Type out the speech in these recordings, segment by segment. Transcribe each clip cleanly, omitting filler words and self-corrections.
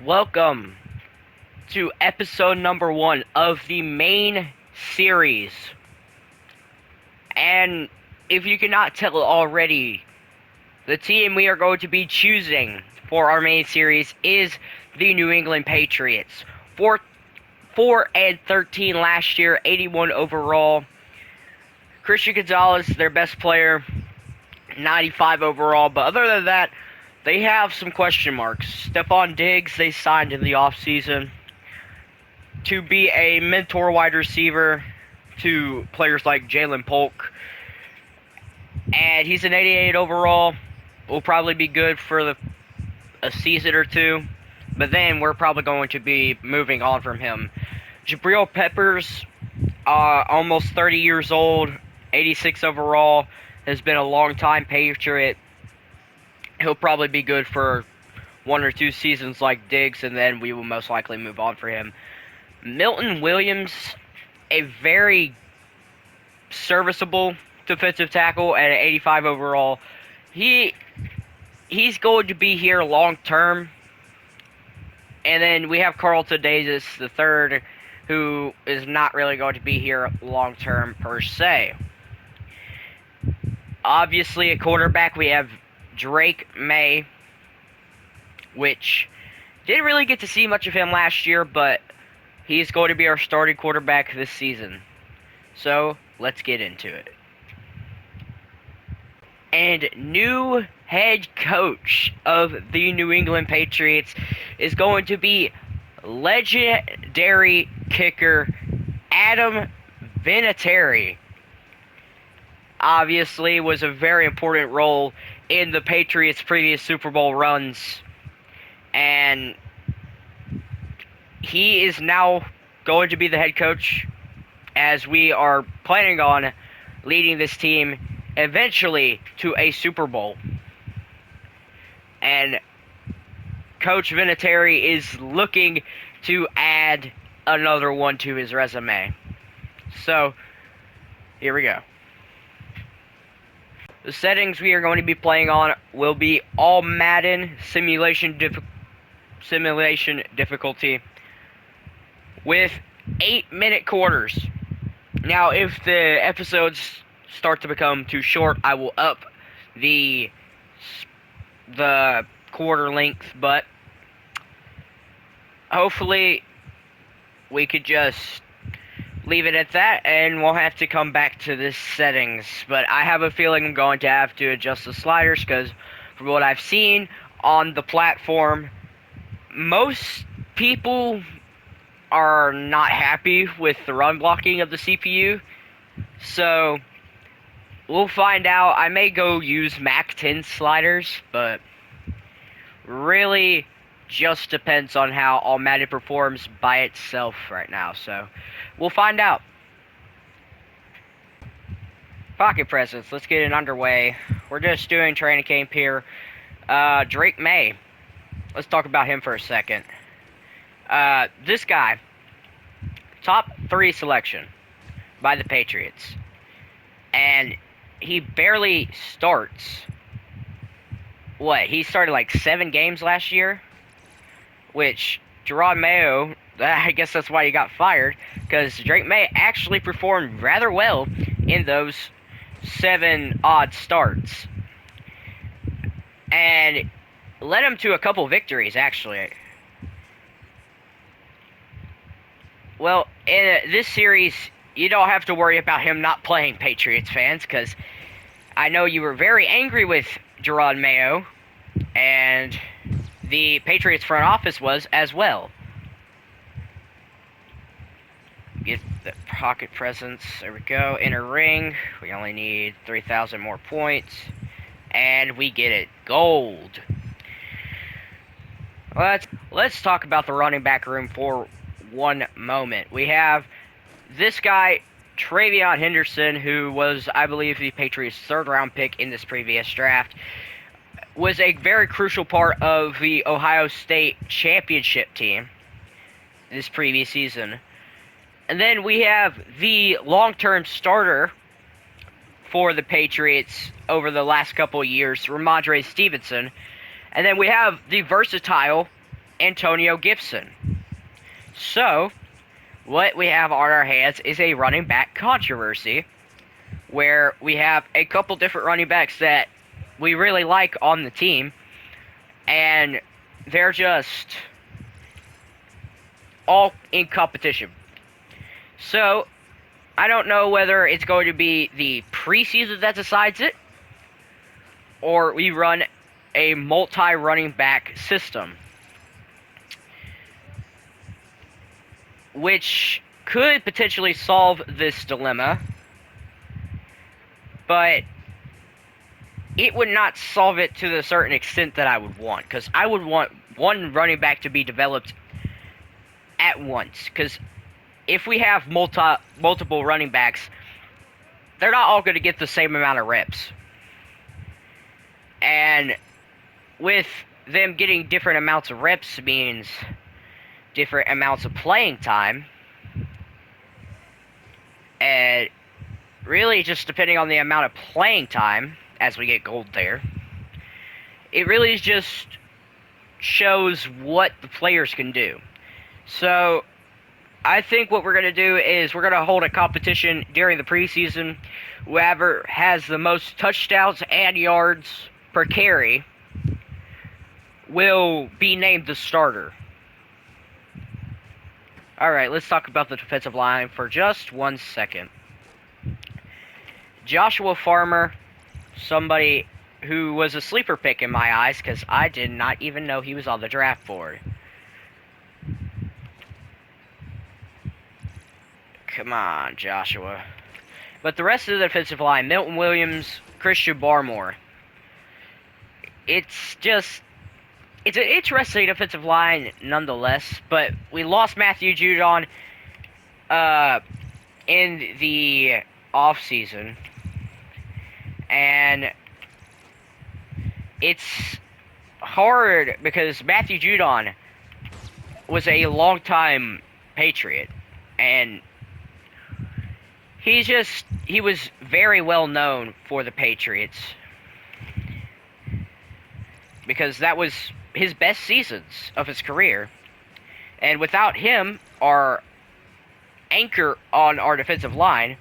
Welcome to episode number 1 of the main series. And if you cannot tell already, the team we are going to be choosing for our main series is the New England Patriots. 4-13 last year, 81 overall. Christian Gonzalez, their best player, 95 overall. But other than that, they have some question marks. Stephon Diggs, they signed in the offseason to be a mentor wide receiver to players like Jalen Polk. And he's an 88 overall. Will probably be good for a season or two. But then we're probably going to be moving on from him. Jabril Peppers, almost 30 years old, 86 overall, has been a long-time Patriot. He'll probably be good for one or two seasons like Diggs, and then we will most likely move on for him. Milton Williams, a very serviceable defensive tackle at an 85 overall. He's going to be here long term. And then we have Carlton Davis III, who is not really going to be here long term per se. Obviously, at quarterback, we have Drake May, which didn't really get to see much of him last year, but he's going to be our starting quarterback this season. So, let's get into it. And new head coach of the New England Patriots is going to be legendary kicker Adam Vinatieri. Obviously, was a very important role in the Patriots' previous Super Bowl runs. And he is now going to be the head coach, as we are planning on leading this team eventually to a Super Bowl. And Coach Vinatieri is looking to add another one to his resume. So, here we go. The settings we are going to be playing on will be all Madden simulation difficulty with 8-minute quarters. Now, if the episodes start to become too short, I will up the quarter length, but hopefully we could just leave it at that, and we'll have to come back to this settings. But I have a feeling I'm going to have to adjust the sliders, because from what I've seen on the platform, most people are not happy with the run blocking of the CPU. So we'll find out. I may go use Mac 10 sliders, but really just depends on how all Madden performs by itself right now. So we'll find out. Pocket presents. Let's get it underway. We're just doing training camp here. Drake May. Let's talk about him for a second. This guy, top 3 selection by the Patriots. And he barely starts. He started like 7 games last year? Which, Gerard Mayo, I guess that's why he got fired, because Drake May actually performed rather well in those 7 odd starts. And led him to a couple victories, actually. Well, in this series, you don't have to worry about him not playing, Patriots fans, because I know you were very angry with Gerard Mayo, and the Patriots front office was as well. Get the pocket presents. There we go. Inner ring. We only need 3,000 more points. And we get it. Gold. Let's talk about the running back room for one moment. We have this guy, Travion Henderson, who was, I believe, the Patriots' 3rd-round pick in this previous draft. Was a very crucial part of the Ohio State championship team this previous season. And then we have the long-term starter for the Patriots over the last couple of years, Ramondre Stevenson. And then we have the versatile Antonio Gibson. So, what we have on our hands is a running back controversy, where we have a couple different running backs that we really like on the team, and they're just all in competition. So, I don't know whether it's going to be the preseason that decides it, or we run a multi-running back system, which could potentially solve this dilemma, but it would not solve it to the certain extent that I would want, because I would want one running back to be developed at once, because if we have multiple running backs, they're not all going to get the same amount of reps. And with them getting different amounts of reps means different amounts of playing time. And really just depending on the amount of playing time as we get gold there, it really just shows what the players can do. So I think what we're going to do is we're going to hold a competition during the preseason. Whoever has the most touchdowns and yards per carry will be named the starter. Alright, let's talk about the defensive line for just 1 second. Joshua Farmer, somebody who was a sleeper pick in my eyes, because I did not even know he was on the draft board. Come on, Joshua. But the rest of the defensive line, Milton Williams, Christian Barmore. It's an interesting defensive line nonetheless, but we lost Matthew Judon in the offseason. And it's hard because Matthew Judon was a longtime Patriot, and he was very well known for the Patriots because that was his best seasons of his career. And without him, our anchor on our defensive line,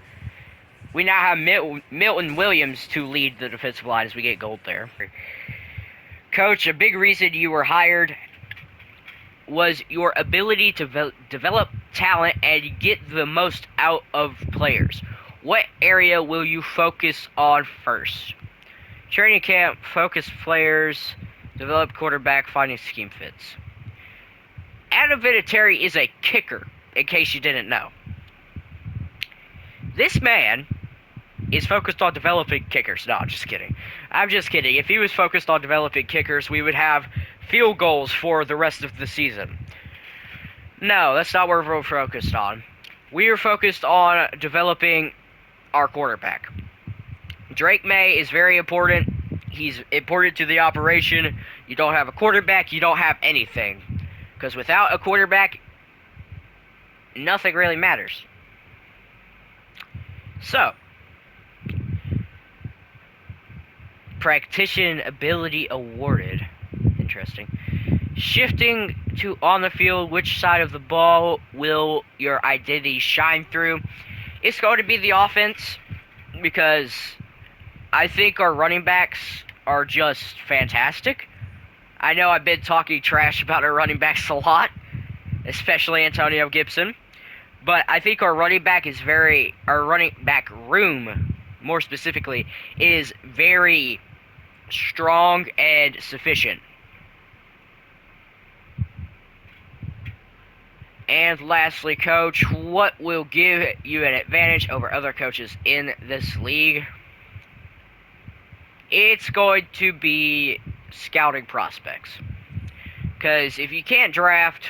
we now have Milton Williams to lead the defensive line as we get gold there. Coach, a big reason you were hired was your ability to develop talent and get the most out of players. What area will you focus on first? Training camp, focus players, develop quarterback, finding scheme fits. Adam Vinatieri is a kicker, in case you didn't know. This man is focused on developing kickers. No, I'm just kidding. I'm just kidding. If he was focused on developing kickers, we would have field goals for the rest of the season. No, that's not what we're focused on. We are focused on developing our quarterback. Drake May is very important. He's important to the operation. You don't have a quarterback, you don't have anything. Because without a quarterback, nothing really matters. So, practitioner ability awarded. Interesting. Shifting to on the field, which side of the ball will your identity shine through? It's going to be the offense, because I think our running backs are just fantastic. I know I've been talking trash about our running backs a lot, especially Antonio Gibson, but I think our running back room, more specifically, is very strong and sufficient. And lastly, Coach, what will give you an advantage over other coaches in this league? It's going to be scouting prospects. Because if you can't draft,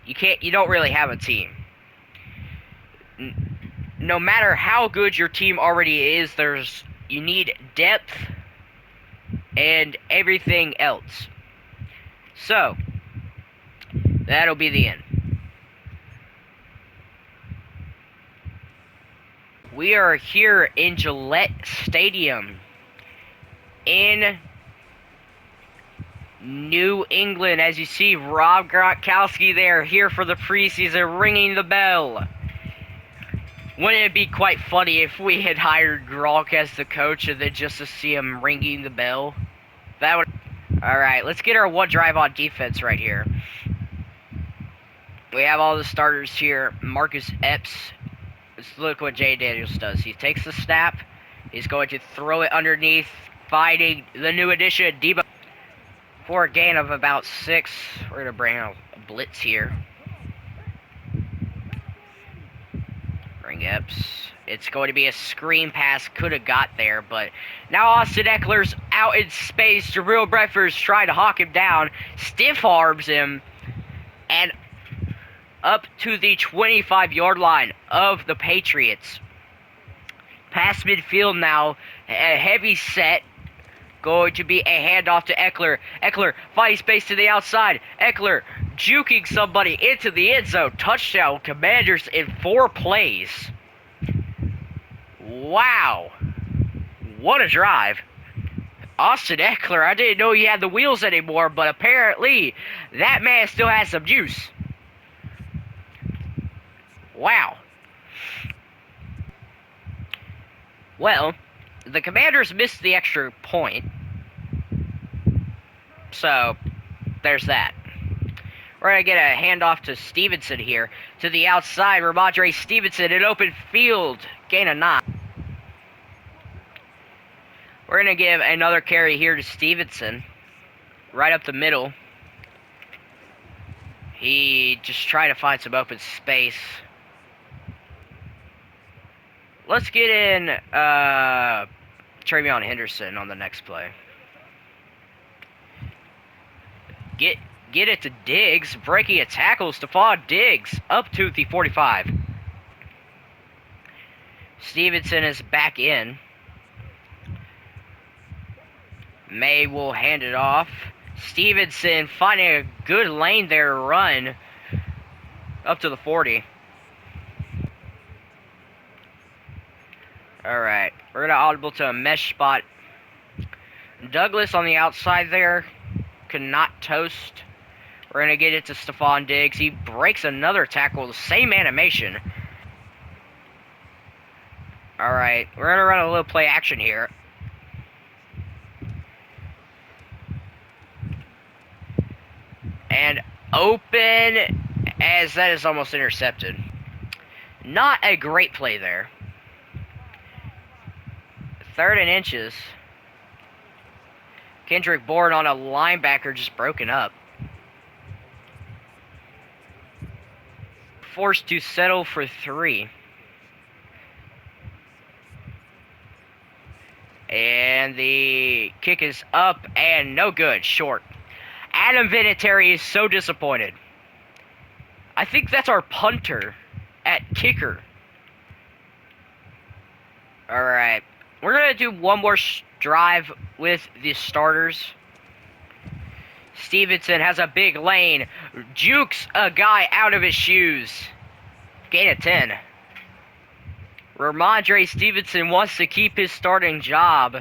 you don't really have a team. No matter how good your team already is, you need depth and everything else. So, that'll be the end. We are here in Gillette Stadium in New England, as you see Rob Gronkowski there, here for the preseason, ringing the bell. Wouldn't it be quite funny if we had hired Gronk as the coach and then just to see him ringing the bell? That would... Alright, let's get our one drive on defense right here. We have all the starters here. Marcus Epps. Let's look what Jay Daniels does. He takes the snap. He's going to throw it underneath, finding the new addition, Debo. For a gain of about 6. We're going to bring out a blitz here. Bring Epps. It's going to be a screen pass. Could have got there, but now Austin Eckler's out in space. Jabril Breakfast trying to hawk him down. Stiff arms him. And up to the 25-yard line of the Patriots. Past midfield now. A heavy set. Going to be a handoff to Eckler. Eckler finding space to the outside. Eckler juking somebody into the end zone. Touchdown, Commanders in 4 plays. Wow. What a drive. Austin Eckler, I didn't know he had the wheels anymore, but apparently that man still has some juice. Wow. Well, the Commanders missed the extra point. So, there's that. We're going to get a handoff to Stevenson here. To the outside, Ramondre Stevenson in open field. Gain of 9. We're going to give another carry here to Stevenson. Right up the middle. He just tried to find some open space. Let's get in Travion Henderson on the next play. Get it to Diggs, breaking a tackle. Stephon Diggs up to the 45. Stevenson is back in. May will hand it off. Stevenson finding a good lane there to run up to the 40. Alright, we're going to audible to a mesh spot. Douglas on the outside there. Could not toast. We're going to get it to Stephon Diggs. He breaks another tackle. The same animation. Alright, we're going to run a little play action here. And open, as that is almost intercepted. Not a great play there. 3rd and inches. Kendrick Bourne on a linebacker just broken up. Forced to settle for 3. And the kick is up and no good. Short. Adam Vinatieri is so disappointed. I think that's our punter at kicker. Alright. We're going to do one more drive with the starters. Stevenson has a big lane. Jukes a guy out of his shoes. Gain of 10. Ramondre Stevenson wants to keep his starting job.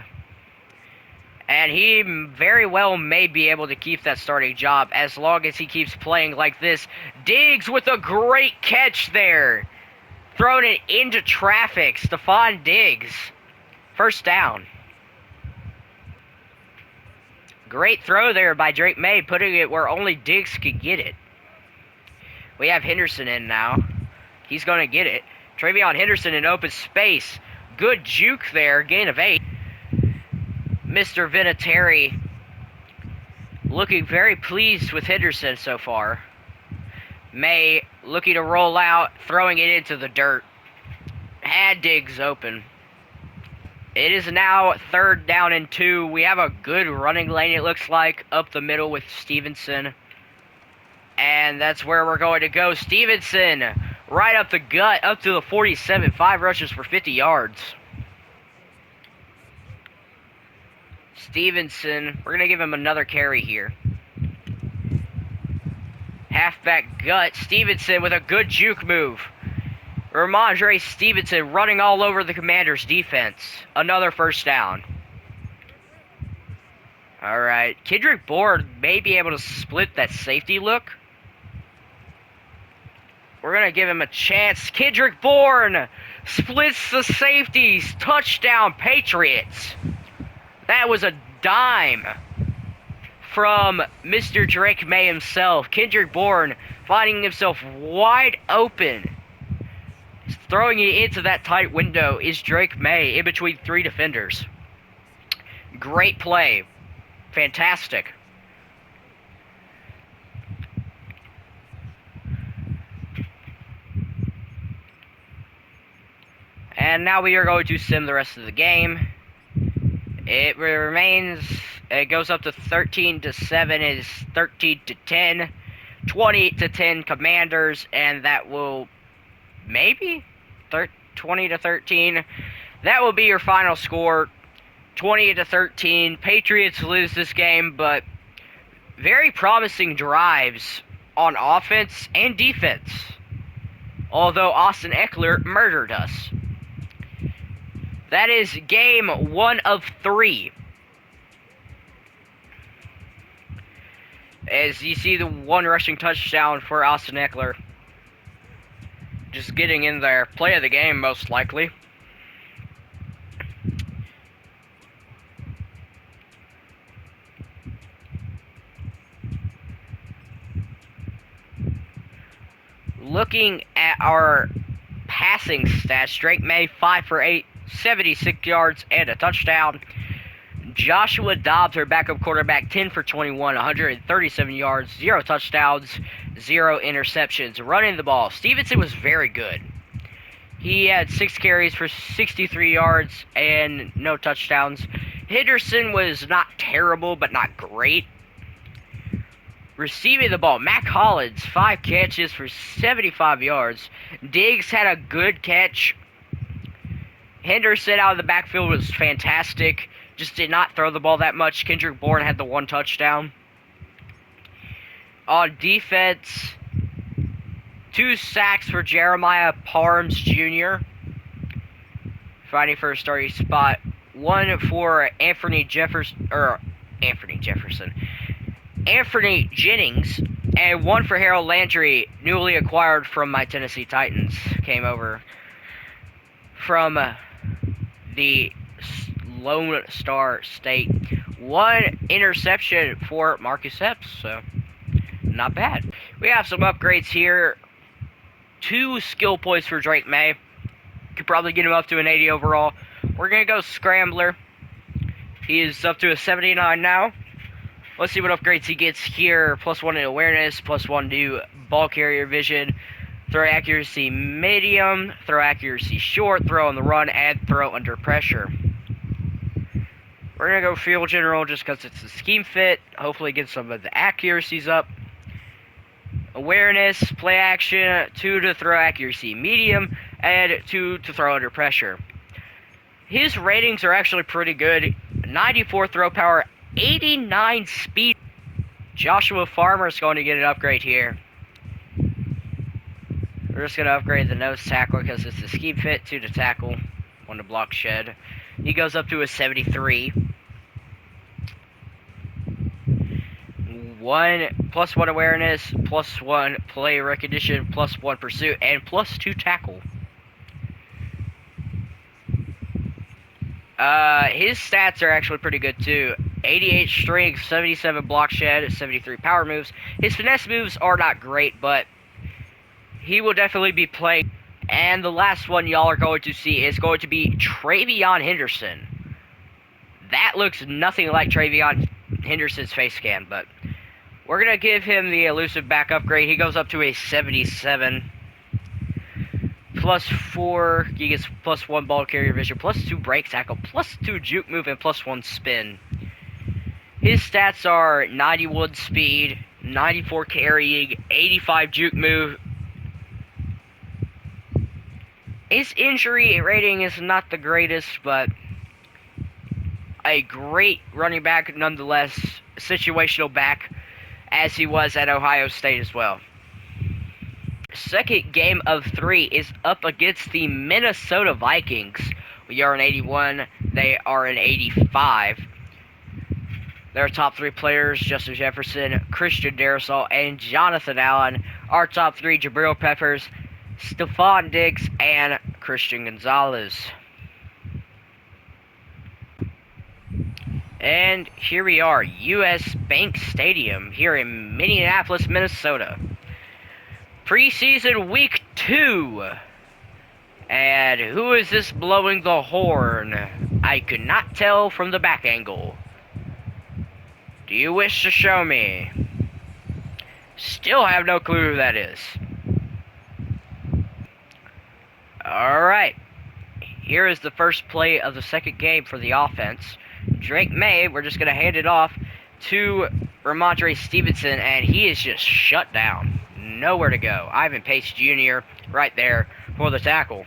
And he very well may be able to keep that starting job as long as he keeps playing like this. Diggs with a great catch there. Throwing it into traffic. Stephon Diggs. First down. Great throw there by Drake May, putting it where only Diggs could get it. We have Henderson in now. He's going to get it. Travion Henderson in open space. Good juke there. Gain of 8. Mr. Vinatieri looking very pleased with Henderson so far. May looking to roll out, throwing it into the dirt. Had Diggs open. It is now 3rd down and 2. We have a good running lane, it looks like, up the middle with Stevenson. And that's where we're going to go. Stevenson, right up the gut, up to the 47. 5 rushes for 50 yards. Stevenson, we're going to give him another carry here. Halfback gut. Stevenson with a good juke move. Ramondre Stevenson running all over the Commanders' defense. Another first down. Alright, Kendrick Bourne may be able to split that safety look. We're going to give him a chance. Kendrick Bourne splits the safeties. Touchdown, Patriots. That was a dime from Mr. Drake May himself. Kendrick Bourne finding himself wide open. Throwing it into that tight window is Drake May in between three defenders. Great play. Fantastic. And now we are going to sim the rest of the game. It remains, it goes up to 13-7, it is 13-10, 20-10 Commanders, and that will, maybe, 20-13. That will be your final score, 20-13. Patriots lose this game, but very promising drives on offense and defense. Although Austin Eckler murdered us. That is game 1 of 3. As you see the one rushing touchdown for Austin Eckler. Just getting in there. Play of the game, most likely. Looking at our passing stats, Drake May 5 for 8, 76 yards and a touchdown. Joshua Dobbs, our backup quarterback, 10 for 21, 137 yards, 0 touchdowns, 0 interceptions. Running the ball, Stevenson was very good. He had 6 carries for 63 yards and no touchdowns. Henderson was not terrible, but not great. Receiving the ball, Mac Hollins, 5 catches for 75 yards. Diggs had a good catch. Henderson out of the backfield was fantastic. Just did not throw the ball that much. Kendrick Bourne had the 1 touchdown. On defense, 2 sacks for Jeremiah Parms Jr. Fighting for a starting spot. 1 for Anthony Jefferson. Anthony Jennings, and 1 for Harold Landry, newly acquired from my Tennessee Titans. Came over from the Lone Star State. 1 interception for Marcus Epps, so not bad. We have some upgrades here. 2 skill points for Drake May. Could probably get him up to an 80 overall. We're going to go Scrambler. He is up to a 79 now. Let's see what upgrades he gets here. +1 in awareness, +1 to ball carrier vision, throw accuracy medium, throw accuracy short, throw on the run, and throw under pressure. We're going to go field general just because it's a scheme fit. Hopefully get some of the accuracies up. Awareness, play action, 2 to throw accuracy medium, and 2 to throw under pressure. His ratings are actually pretty good. 94 throw power, 89 speed. Joshua Farmer is going to get an upgrade here. We're just going to upgrade the nose tackle because it's a scheme fit, 2 to tackle, 1 to block shed. He goes up to a 73. 1+1 awareness, +1 play recognition, +1 pursuit, and +2 tackle. His stats are actually pretty good too. 88 strength, 77 block shed, 73 power moves. His finesse moves are not great, but he will definitely be playing. And the last one y'all are going to see is going to be Travion Henderson. That looks nothing like Travion Henderson's face scan, but we're going to give him the elusive back upgrade. He goes up to a 77. +4, he gets +1 ball carrier vision, +2 break tackle, +2 juke move, and +1 spin. His stats are 91 speed, 94 carrying, 85 juke move. His injury rating is not the greatest, but a great running back nonetheless, situational back, as he was at Ohio State as well. Second game of 3 is up against the Minnesota Vikings. We are an 81, they are an 85. Their top three players, Justin Jefferson, Christian Darrisaw, and Jonathan Allen. Our top three, Jabril Peppers, Stephon Diggs, and Christian Gonzalez. And here we are, U.S. Bank Stadium here in Minneapolis, Minnesota. Preseason week 2. And who is this blowing the horn? I could not tell from the back angle. Do you wish to show me? Still have no clue who that is. Alright. Here is the first play of the second game for the offense. Drake May, we're just going to hand it off to Ramondre Stevenson, and he is just shut down. Nowhere to go. Ivan Pace Jr. right there for the tackle.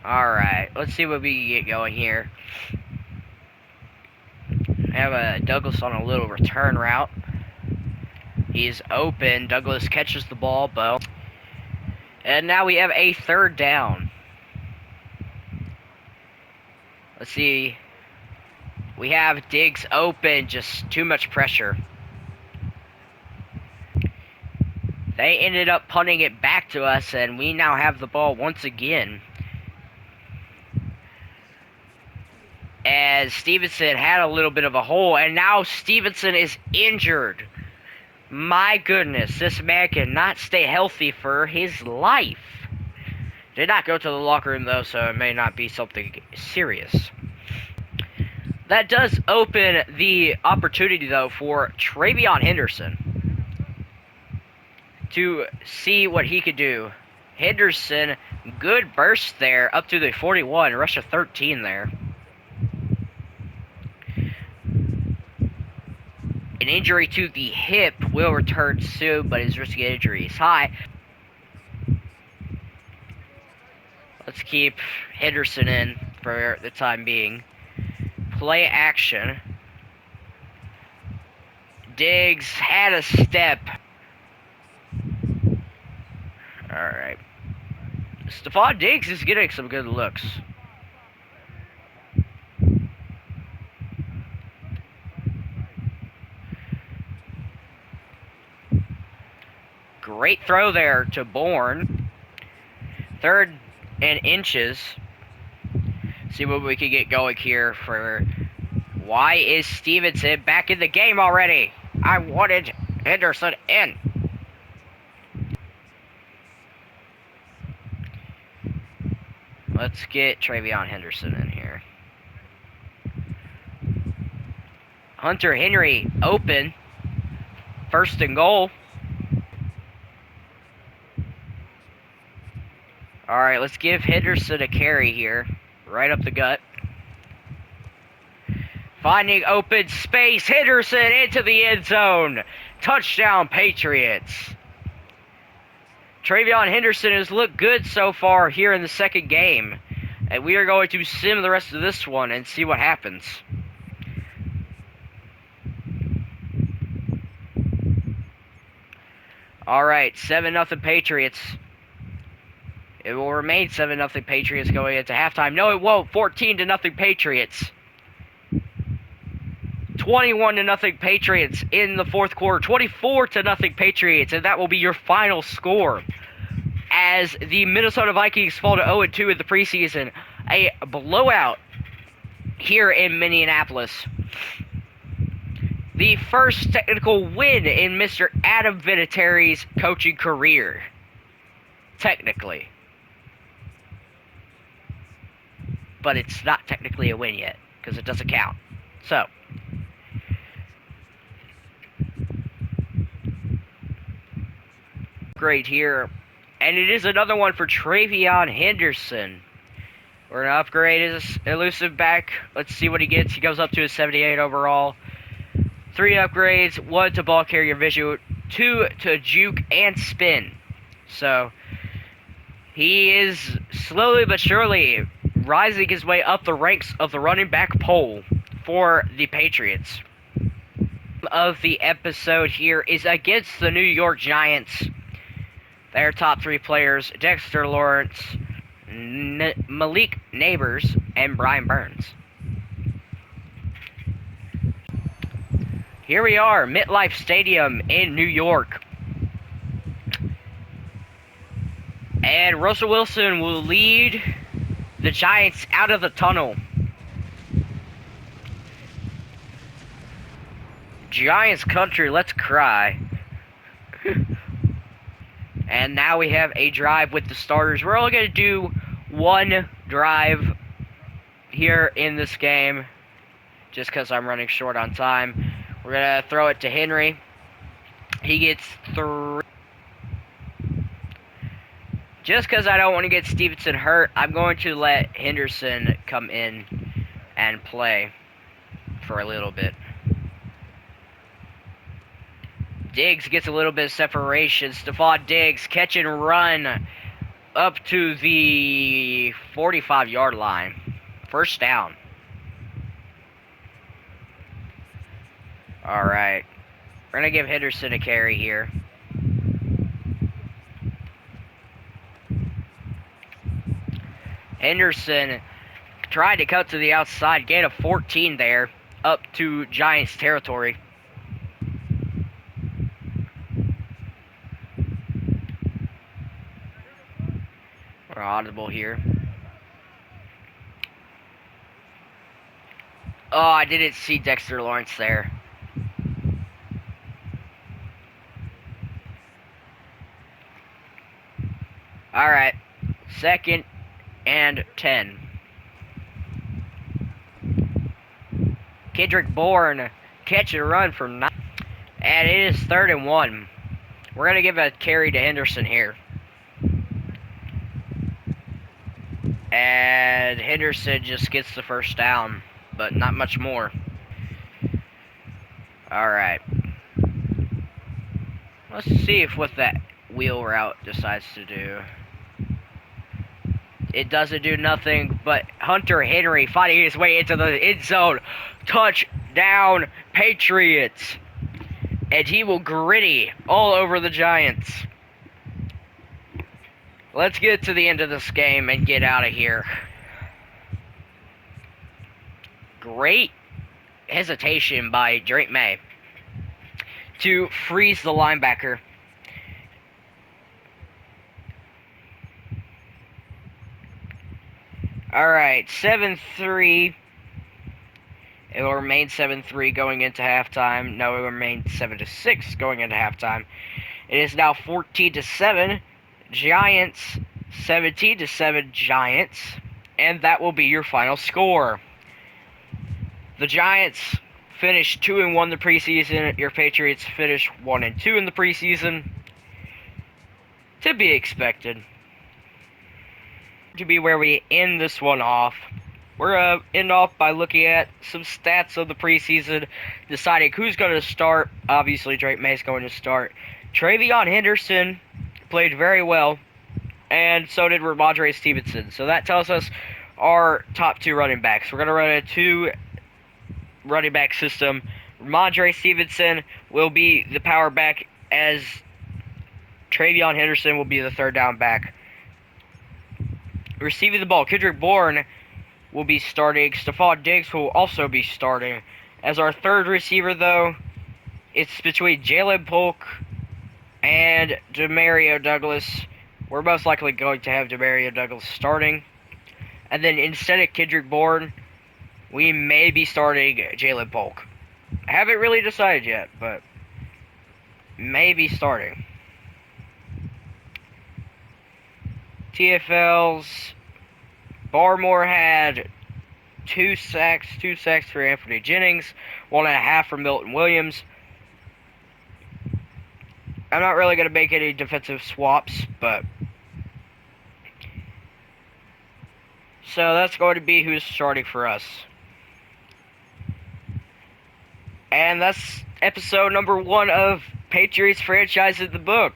Alright, let's see what we can get going here. I have Douglas on a little return route. He's open. Douglas catches the ball, Bo. And now we have a third down. Let's see. We have Diggs open. Just too much pressure. They ended up punting it back to us, and we now have the ball once again. As Stevenson had a little bit of a hole, and now Stevenson is injured. My goodness, this man cannot stay healthy for his life. Did not go to the locker room, though, so it may not be something serious. That does open the opportunity, though, for Travion Henderson to see what he could do. Henderson, good burst there, up to the 41, rush of 13 there. An injury to the hip will return soon, but his risk of injury is high. Let's keep Henderson in for the time being. Play action. Diggs had a step. Alright. Stephon Diggs is getting some good looks. Great throw there to Bourne. 3rd and inches. See what we can get going here for... Why is Stevenson back in the game already? I wanted Henderson in. Let's get Travion Henderson in here. Hunter Henry open. 1st and goal. Alright, let's give Henderson a carry here. Right up the gut. Finding open space. Henderson into the end zone. Touchdown, Patriots. Travion Henderson has looked good so far here in the second game. And we are going to sim the rest of this one and see what happens. Alright, 7-0 Patriots. It will remain 7-0 Patriots going into halftime. No, it won't. 14-0 Patriots. 21-0 Patriots in the 4th quarter. 24-0 Patriots, and that will be your final score. As the Minnesota Vikings fall to 0-2 in the preseason. A blowout here in Minneapolis. The first technical win in Mr. Adam Vinatieri's coaching career. Technically. But it's not technically a win yet, because it doesn't count. So, great here. And it is another one for Travion Henderson. We're going to upgrade his elusive back. Let's see what he gets. He goes up to a 78 overall. 3 upgrades, 1 to ball carrier visual, 2 to juke and spin. So, he is slowly but surely rising his way up the ranks of the running back poll for the Patriots. Of the episode here is against the New York Giants. Their top 3 players, Dexter Lawrence, Malik Neighbors, and Brian Burns. Here we are, MetLife Stadium in New York. And Russell Wilson will lead the Giants out of the tunnel. Giants country, let's cry. And now we have a drive with the starters. We're only going to do one drive here in this game, just because I'm running short on time. We're going to throw it to Henry. He gets 3. Just because I don't want to get Stevenson hurt, I'm going to let Henderson come in and play for a little bit. Diggs gets a little bit of separation. Stephon Diggs, catch and run up to the 45-yard line. First down. Alright. We're going to give Henderson a carry here. Henderson tried to cut to the outside, gain of 14 there, up to Giants territory. We're audible here. Oh, I didn't see Dexter Lawrence there. Alright, 2nd and 10. Kendrick Bourne, catch and run for 9. And it is 3rd and 1. We're going to give a carry to Henderson here. And Henderson just gets the first down, but not much more. Alright. Let's see if what that wheel route decides to do. It doesn't do nothing, but Hunter Henry fighting his way into the end zone. Touchdown, Patriots. And he will gritty all over the Giants. Let's get to the end of this game and get out of here. Great hesitation by Drake May to freeze the linebacker. Alright, 7-3. It will remain 7-3 going into halftime. No, it will remain 7-6 going into halftime. It is now 14-7. Giants, 17-7 Giants. And that will be your final score. The Giants finished 2-1 the preseason. Your Patriots finished 1-2 in the preseason. To be expected. To be where we end this one off. We're going to end off by looking at some stats of the preseason, deciding who's going to start. Obviously, Drake May is going to start. Travion Henderson played very well, and so did Ramondre Stevenson. So that tells us our top 2 running backs. We're going to run a 2 running back system. Ramondre Stevenson will be the power back, as Travion Henderson will be the 3rd down back. Receiving the ball, Kendrick Bourne will be starting. Stephon Diggs will also be starting. As our 3rd receiver, though, it's between Jalen Polk and Demario Douglas. We're most likely going to have Demario Douglas starting. And then instead of Kendrick Bourne, we may be starting Jalen Polk. I haven't really decided yet, but may be starting. TFLs, Barmore had 2 sacks for Anthony Jennings, 1.5 for Milton Williams. I'm not really going to make any defensive swaps, but so that's going to be who's starting for us. And that's episode number 1 of Patriots Franchise in the Book.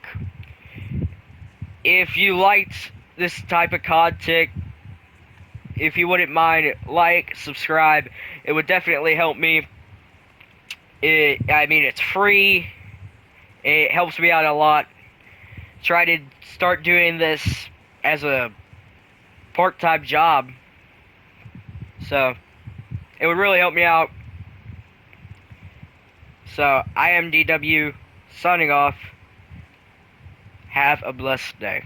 If you liked this type of content, if you wouldn't mind, like, subscribe. It would definitely help me. It's free. It helps me out a lot. Try to start doing this as a part-time job. So, it would really help me out. So I am DW signing off. Have a blessed day.